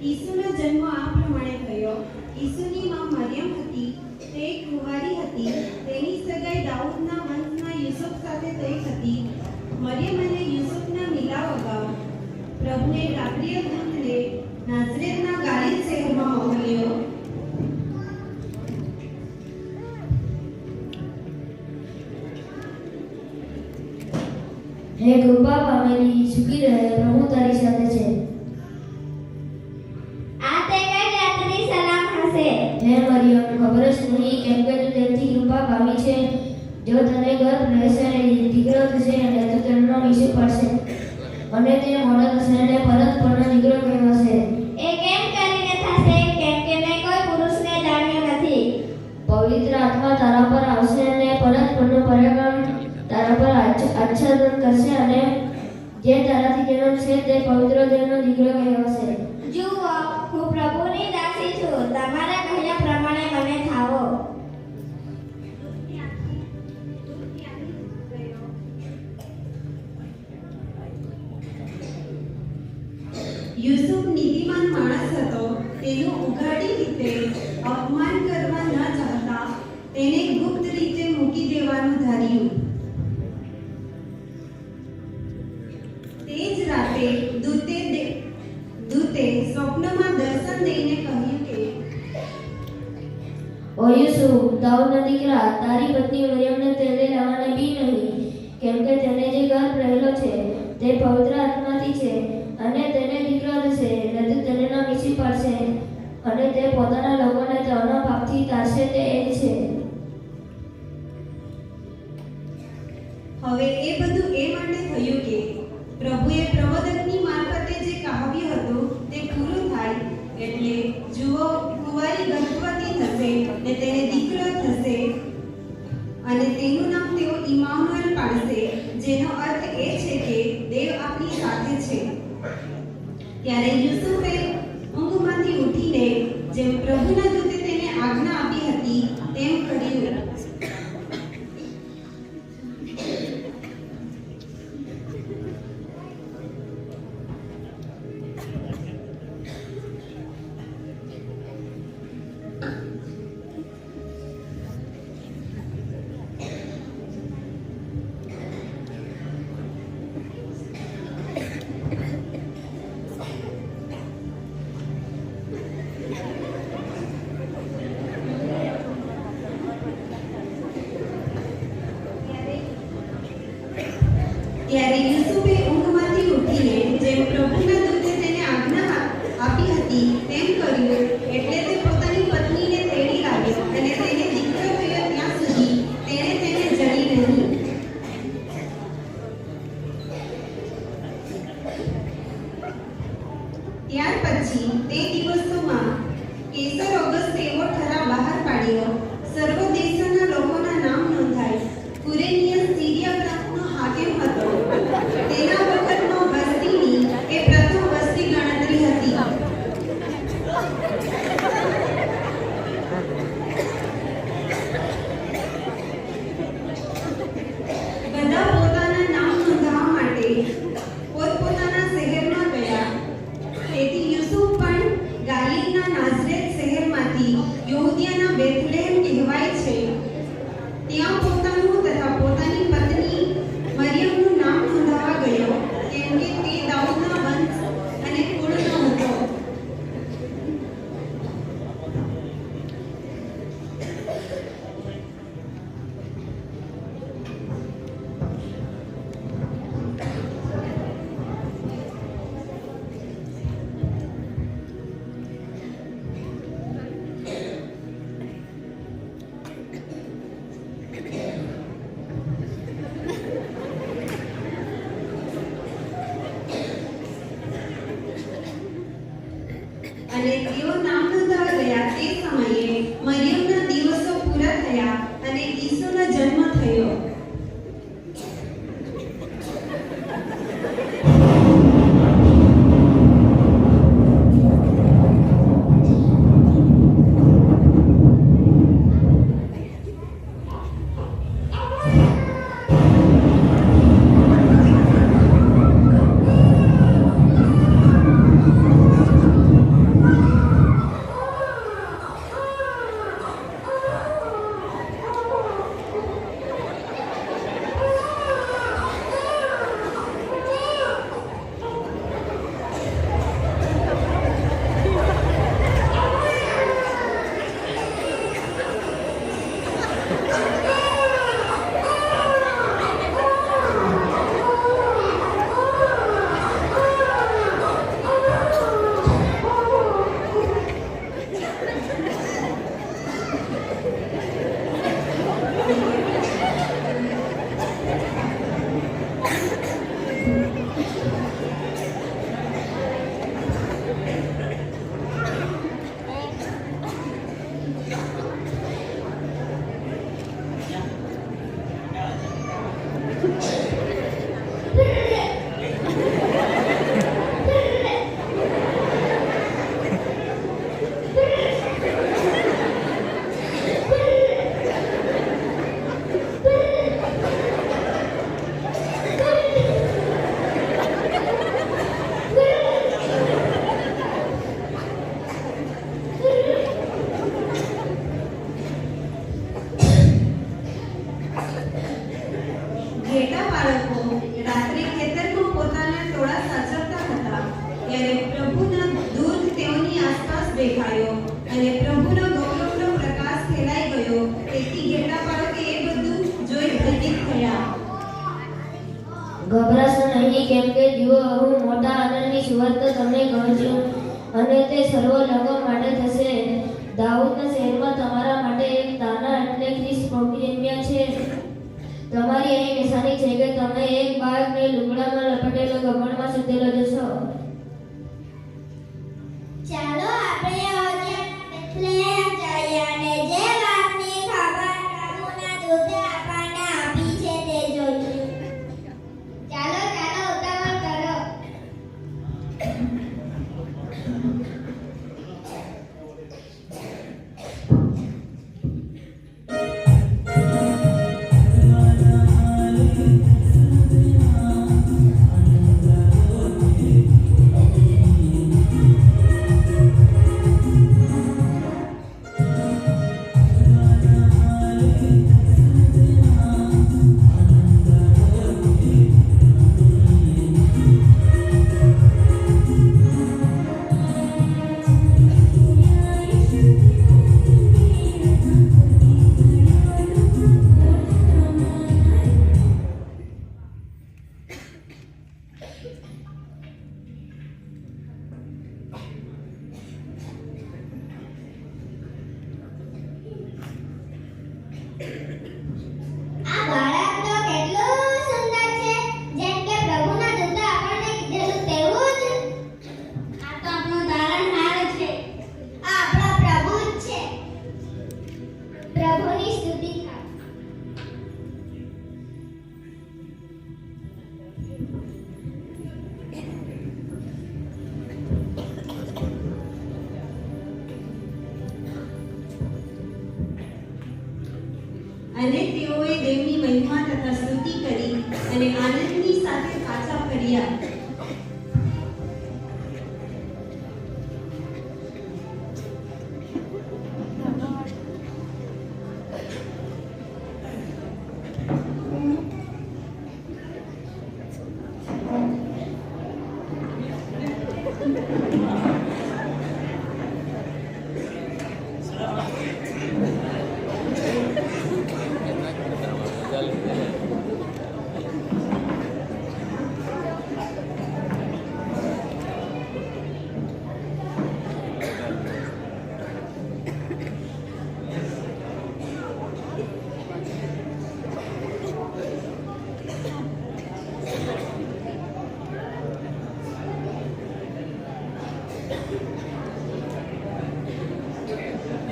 ઈસુનો જન્મ આ પ્રમાણે થયો. ઈસુની માં મરિયમ હતી, તે કુંવારી હતી. તેની સગાઈ દાઉદના વંશના યુસુફ સાથે થઈ હતી. મરિયમ અને યુસુફના મિલાપ અગાઉ પ્રભુએ ગાબ્રિએલ દૂતને નાઝરેતના ગાલિલ શહેરમાં મોકલ્યો. હે કૃપા પામેલી, સુખી રહે, પ્રભુ તારી સાથે છે. આ તે કઈ જાતની સલામ હશે? હે મરિયમ, ખબર જ નહીં, કેમ કે તું તેની કૃપા પામી છે. જો તને ગર્ભ રહેશે અને દીકરો થશે અને તું તેનું નામ ઈસુ પાડશે અને તે મોડો થશે અને પરત પરનો દીકરો કહેવાશે. એ કેમ કરીને થશે? કેમ કે મેં કોઈ પુરુષને જાણ્યો નથી. પવિત્ર આત્મા તારા પર આવશે અને પરત પરનું પરાક્રમ તારા પર આચ્છાદન કરશે અને જે તારાથી જન્મશે તે પવિત્ર દેવનો દીકરો કહેવાશે. જુઓ, હું પ્રભુની દાસી છું, તમારા કહ્યા પ્રમાણે મને થાવો. યુસુફ નીતિમાન માણસ હતો. તેનું ઉઘાડી રીતે અપમાન કરવા ન ચાહતા તેને ગુપ્ત રીતે મૂકી દેવાનું ધાર્યું. તે જ રાતે દૂતે સ્વપ્નમાં દર્શન દઈને કહ્યું કે, ઓ યુસુફ, દાઉદના દીકરા, તારી પત્ની મરિયમને તેને લાવવાને બી નહીં, કેમ કે તેને જે ગર્ભ રહેલો છે તે પવિત્ર આત્માથી છે અને તેને દીકરો થશે અને તું તેને નામ ઈસુ પાડશે અને તે પોતાના લોકોને તેઓના પાપથી તારશે. તે એ જ છે. હવે એ બધું એ માટે થયું કે પ્રભુએ પ્રબોધકની મારફતે જે કહાવ્યું હતું તે પૂરું થાય. એટલે જુઓ, કુંવારી ગર્ભવતી થશે ને તેને દીકરો થશે અને તેનું નામ તેઓ ઇમાનુએલ પાડશે, જેનો અર્થ એ છે કે દેવ આપણી સાથે છે. ત્યારે યુસુફે ઊંઘમાંથી ઉઠીને જેમ પ્રભુના દૂતે તેને આજ્ઞા આપી હતી તેમ કર્યું. ત્યારે યુસુફે ઊંઘમાંથી ઉઠીને જેમ પ્રભુના દૂતે તેને આજ્ઞા આપી હતી તેમ કર્યું. એટલે તે પોતાની પત્નીને તેડી લાવ્યો અને તેને દીકરો થયો ત્યાં સુધી તેણે તેને જણી નહીં. ત્યાર પછી તે દિવસોમાં કેસર ઓગસ્તે એવો ઠરાવ બહાર પાડ્યો, સર્વ દેશોના લોકોના નામ નોંધાય. કુરેનિયસ સીરિયા પ્રાંતનો હાકેમ હતો. તેના વખતમાં વસ્તીની એ પ્રથમ વસ્તી ગણતરી હતી. બધા પોતાના નામ નોંધાવવા માટે પોતપોતાના શહેરમાં ગયા. તેથી યુસુફ પણ ગાલિલના નાઝરેત શહેરમાંથી યહૂદિયાના બેથલેહેમ કહેવાય છે, ત્યાં પોતાનું તથા પોતાની પત્ની મરિયમનું નામ નોંધાવવા ગયો, કેમ કે તે દાઉદના વંશ અને કુળનો હતો. અને તેઓ નામ નોંધાવા ગયા તે સમયે મરિયમના દિવસો પૂરા થયા અને ઈસુનો જન્મ થયો. ગભરાશો નહીં, કેમ કે જુઓ હું મોટા આનંદની સુવાર્ત તમને કહું છું, અને તે સર્વ લોકો માટે થશે. દાઉદના શહેરમાં તમારા માટે એક તાના એટલે ખ્રિસ્ત જન્મ્યા છે. તમારી અહીં નિશાની છે કે તમે એક બાળકને લુગડામાં લપેટેલો ગગનમાં સુતેલો જોશો. ચાલો આપણે બેથલેહેમ જઈએ અને જે વાતની ખબર પ્રભુના દૂતે આપણને આપી છે તે જોઈએ. ચાલો ચાલો ઉતાવળ કરો. આ બાળક તો કેટલું સુંદર છે, જેમ કે પ્રભુના દૂતે આપણને કીધેલું તેવું જ. આ તો આપણો તારણહાર છે. આ આપણો પ્રભુ જ છે. પ્રભુની સ્તુતિ થાવ. અને તેઓએ દેવની મહિમા તથા સ્તુતિ કરી અને આનંદની સાથે પાછા ફર્યા.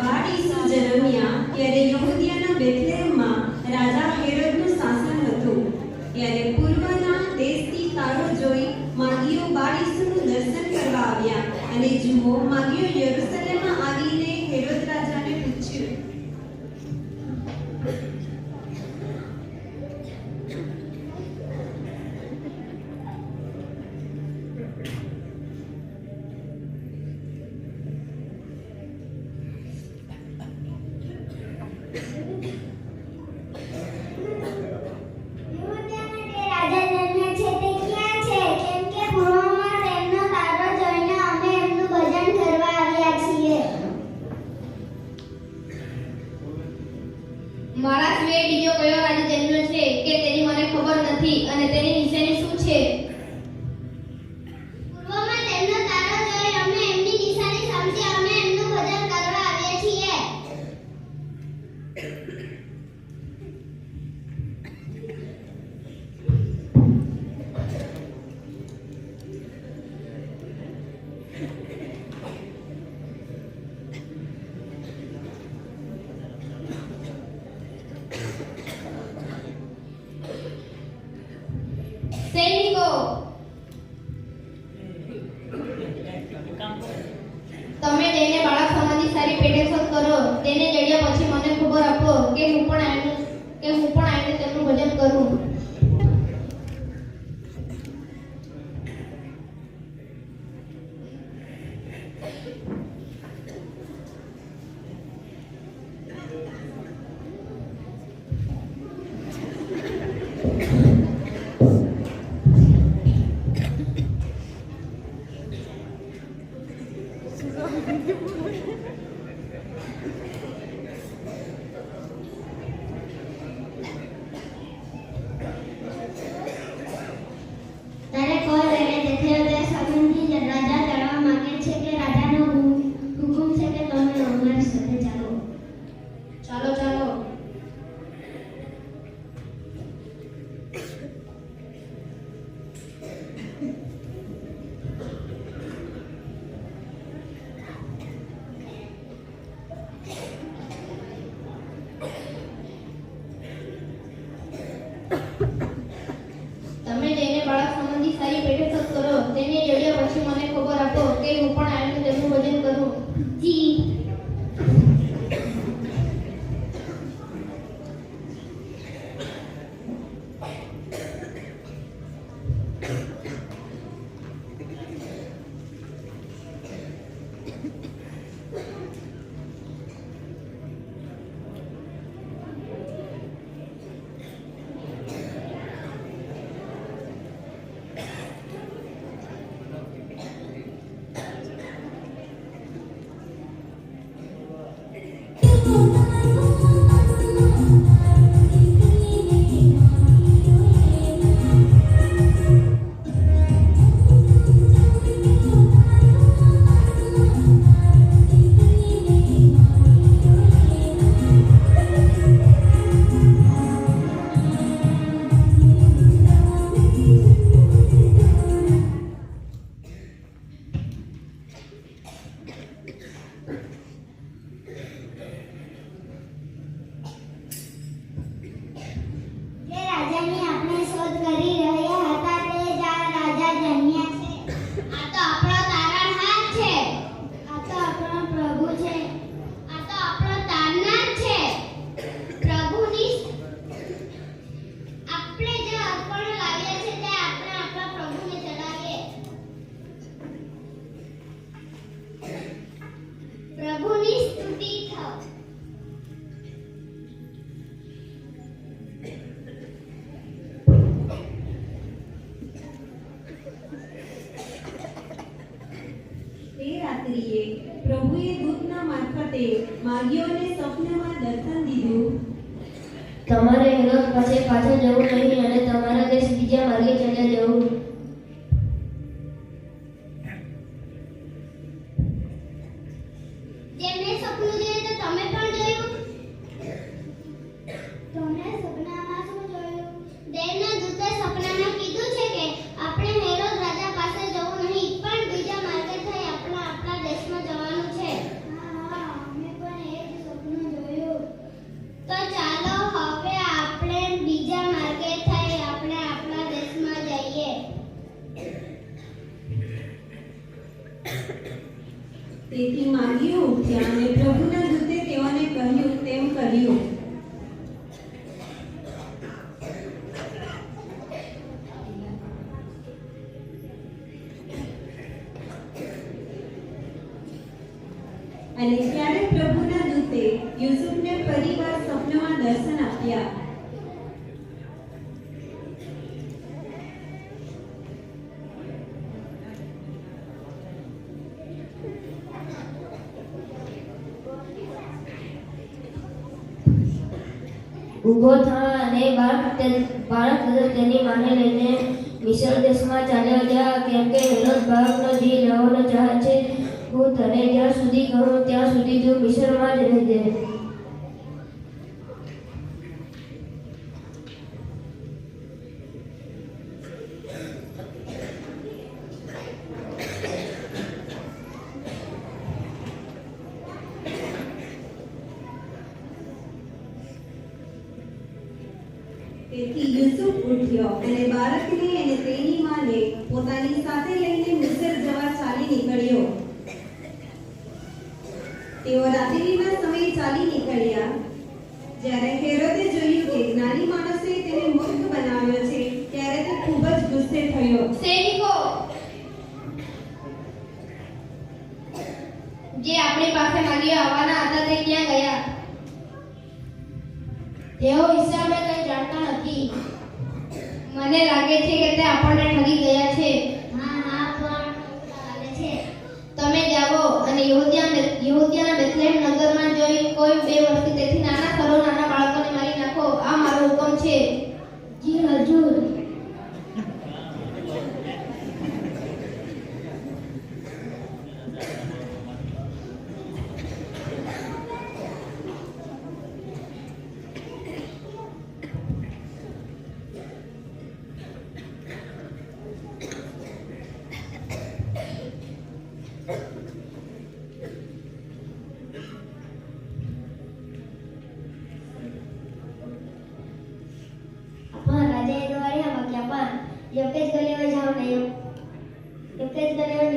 બાળ ઈસુ જન્મ્યા ત્યારે યહૂદિયાના બેથલેહેમમાં રાજા હેરોદનું શાસન હતું. ત્યારે પૂર્વના દેશથી તારો જોઈ માગીઓ બાળ ઈસુનું દર્શન કરવા આવ્યા, અને જુઓ માગીઓ યરૂશલેમમાં આવીને હેરોદ રાજાને પૂછ્યું. મારા સિવાય બીજો કયો રાજા જન્મ્યો છે કે તેની મને ખબર નથી, અને તેની નિશાની શું છે? પૂર્વમાં તેમનો તારો જોઈ અમે એમની નિશાની સમજી અમે એમનું ભજન કરવા આવ્યા છીએ. સૈનિકો, તમે જઈને બાળક સમાધિ સારી પેટે શોધ કરો. તેને જડ્યા પછી મને ખબર આપો કે હું પણ આવીને તેમનું ભજન કરું. તારે કોલ લઈને દેખાયો તે સંબંધી રાજા જાણવા માંગે છે કે રાજાનો હુકુમ છે કે તમે અમારી સાથે ચાલો. ચાલો ચાલો. તમે જઈને બાળક સંબંધી સારી પેટે કરો. તેને જડ્યા પછી મને ખબર આપો કે હું પણ આવીને તેમનું ભજન કરું. જી. જે રાજાની આપણે શોધ કરી રહ્યા હતા તે જ આ રાજા જન્મ્યા છે. આ તો આપણો તારણહાર છે. આ તો આપણો પ્રભુ છે. આ તો આપણો તારનાર છે. પ્રભુની આપણે જે અર્પણ લાવીએ છીએ તે આપણે આપણા પ્રભુને ચડાવીએ. પ્રભુની સ્તુતિ થાવ. તે રાત્રિએ પ્રભુએ દૂતના મારફતે માગીઓને સ્વપ્નમાં દર્શન દીધું. તમારે હેરોદ પાસે પાછા જવું નહીં અને તમારા દેશ બીજા માર્ગે ચાલ્યા જવું. જેમને સપનું જોયું તો તમે પણ જોયું? તમે સપનામાં શું જોયું? દેવના દૂતે સપનામાં કીધું છે કે આપણે હેરોદ રાજા પાસે જવું નહીં પણ બીજા માર્ગે થઈ આપણા દેશમાં જવાનું છે. હા અમે પણ એ જ સપનું જોયું. તો ચાલો હવે આપણે બીજા માર્ગે થઈ આપણે આપણા દેશમાં જઈએ. તેથી માગીઓ ઉઠ્યા અને પ્રભુના દૂતે તેઓને કહ્યું તેમ કર્યું. અને ત્યારે પ્રભુના દૂતે યુસુફને ફરીવાર સ્વપ્નમાં દર્શન આપ્યા. ઊભો થા અને બાળક તથા તેની માને લઈને મિસ્ર દેશમાં ચાલ્યા જા, કેમ કે હેરોદ બાળકનો જીવ લેવાનો ચાહે છે. હું તને જ્યાં સુધી કહું ત્યાં સુધી તું મિસ્રમાં જ રહેજે. તેથી યુસુફ ઉઠ્યો અને બાળકને અને તેની માને પોતાની સાથે લઈને મિસ્ર જવા ચાલી નીકળ્યો. તેઓ રાત્રિના સમયે ચાલી નીકળ્યા. જ્યારે હેરોદે જોયું કે જ્ઞાની માણસે તેને મૂર્ખ બનાવ્યો છે ત્યારે તે ખૂબ જ ગુસ્સે થયો. સૈનિકો, જે આપણી પાસે માગીઓ આવવાના હતા તે ક્યાં ગયા? તેઓ વિશે અમે કંઈ જાણતા નથી. મને લાગે છે કે તે આપણને ઠગી ગયા છે. હા પણ ચાલે છે. તમે જાઓ અને યહૂદિયાના બેથલેહેમ નગરમાં જોઈ કોઈ 2 વર્ષથી તેથી નાના નાના બાળકોને મારી નાખો. આ મારો હુકમ છે. જી હજૂર.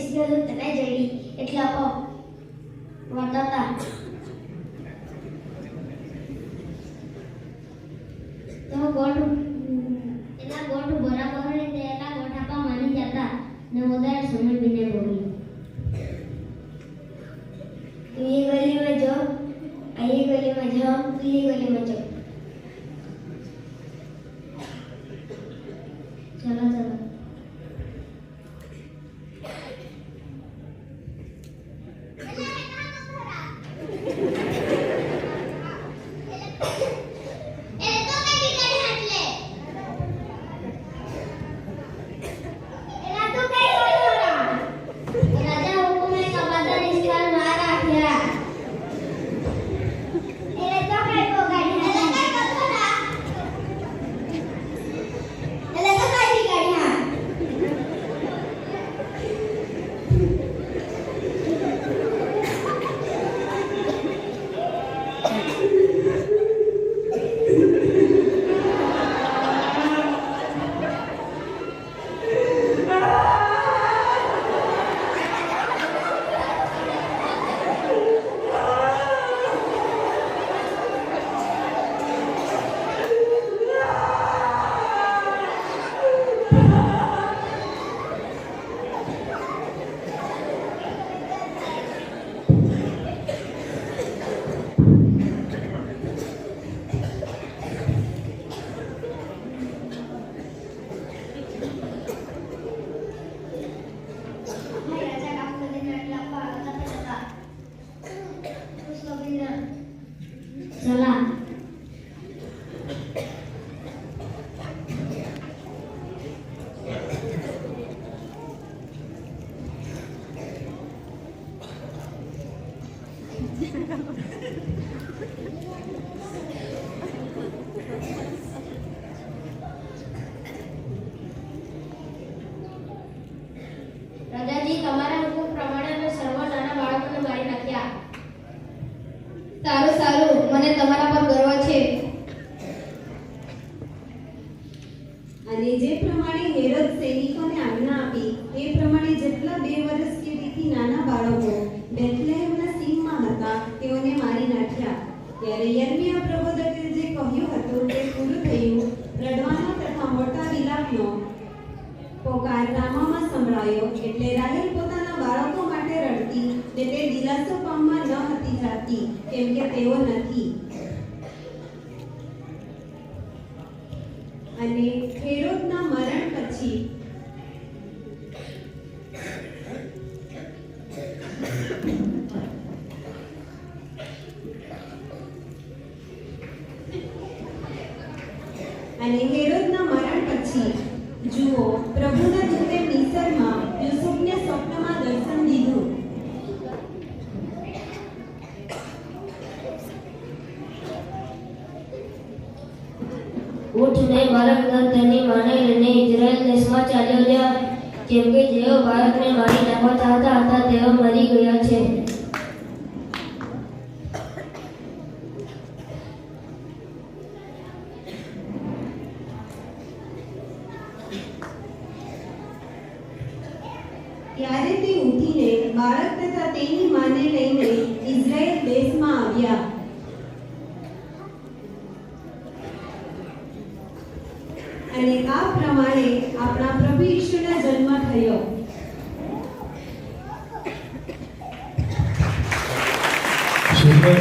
નિષ્ઠા તને જડી એટલે આપો વર્તાતા તો ગોઠ એના ગોઠ બરાબર રીતે એના ગોઠ આપા માની જતા ને વધારે સમય બીને બોલી तू ये गली में जाओ, ये गली में जाओ, तू ये गली में जाओ। चलो चलो। चला રાજાજી તમારા હુકમ પ્રમાણે અમે સર્વ નાના બાળકોને મારી નાખ્યા. સારું સારું, મને તમારા પર ગર્વ છે. અને જે પ્રમાણે હેરોદ સૈનિકોને આજ્ઞા આપી એ પ્રમાણે જેટલા 2 વર્ષ કે તેથી નાના બાળકો બેથલેહેમના સીમમાં હતા તેઓને મારી નાખ્યા. ત્યારે યર્મિયા પ્રબોધકે જે કહ્યું હતું તે પૂરું થયું. રડવાનો તથા મોટા વિલાપનો પોકાર રામામાં સંભળાયો. એટલે રાહેલ પોતાના બાળકો માટે રડતી ને તે દિલાસો પામવા ન હતી જાતી, કેમ કે તેઓ નથી. અને હેરોદના મરણ પછી જુઓ, પ્રભુના દૂતે મિસરમાં યુસુફને સ્વપ્નમાં દર્શન દીધું. ઉઠને બાળક તેની માને લઈને ઇઝરાયલ દેશમાં ચાલ્યો જા, કેમ કે જેઓ બાળકને મારી નાખવા ચાહતા હતા તેઓ મરી ગયા છે. ત્યારે તે ઉઠીને બાળક તથા તેની માને લઈને ઇઝરાયલ દેશમાં આવ્યા. અને આ પ્રમાણે આપણા પ્રભુ ઈસુનો જન્મ થયો. સુંદર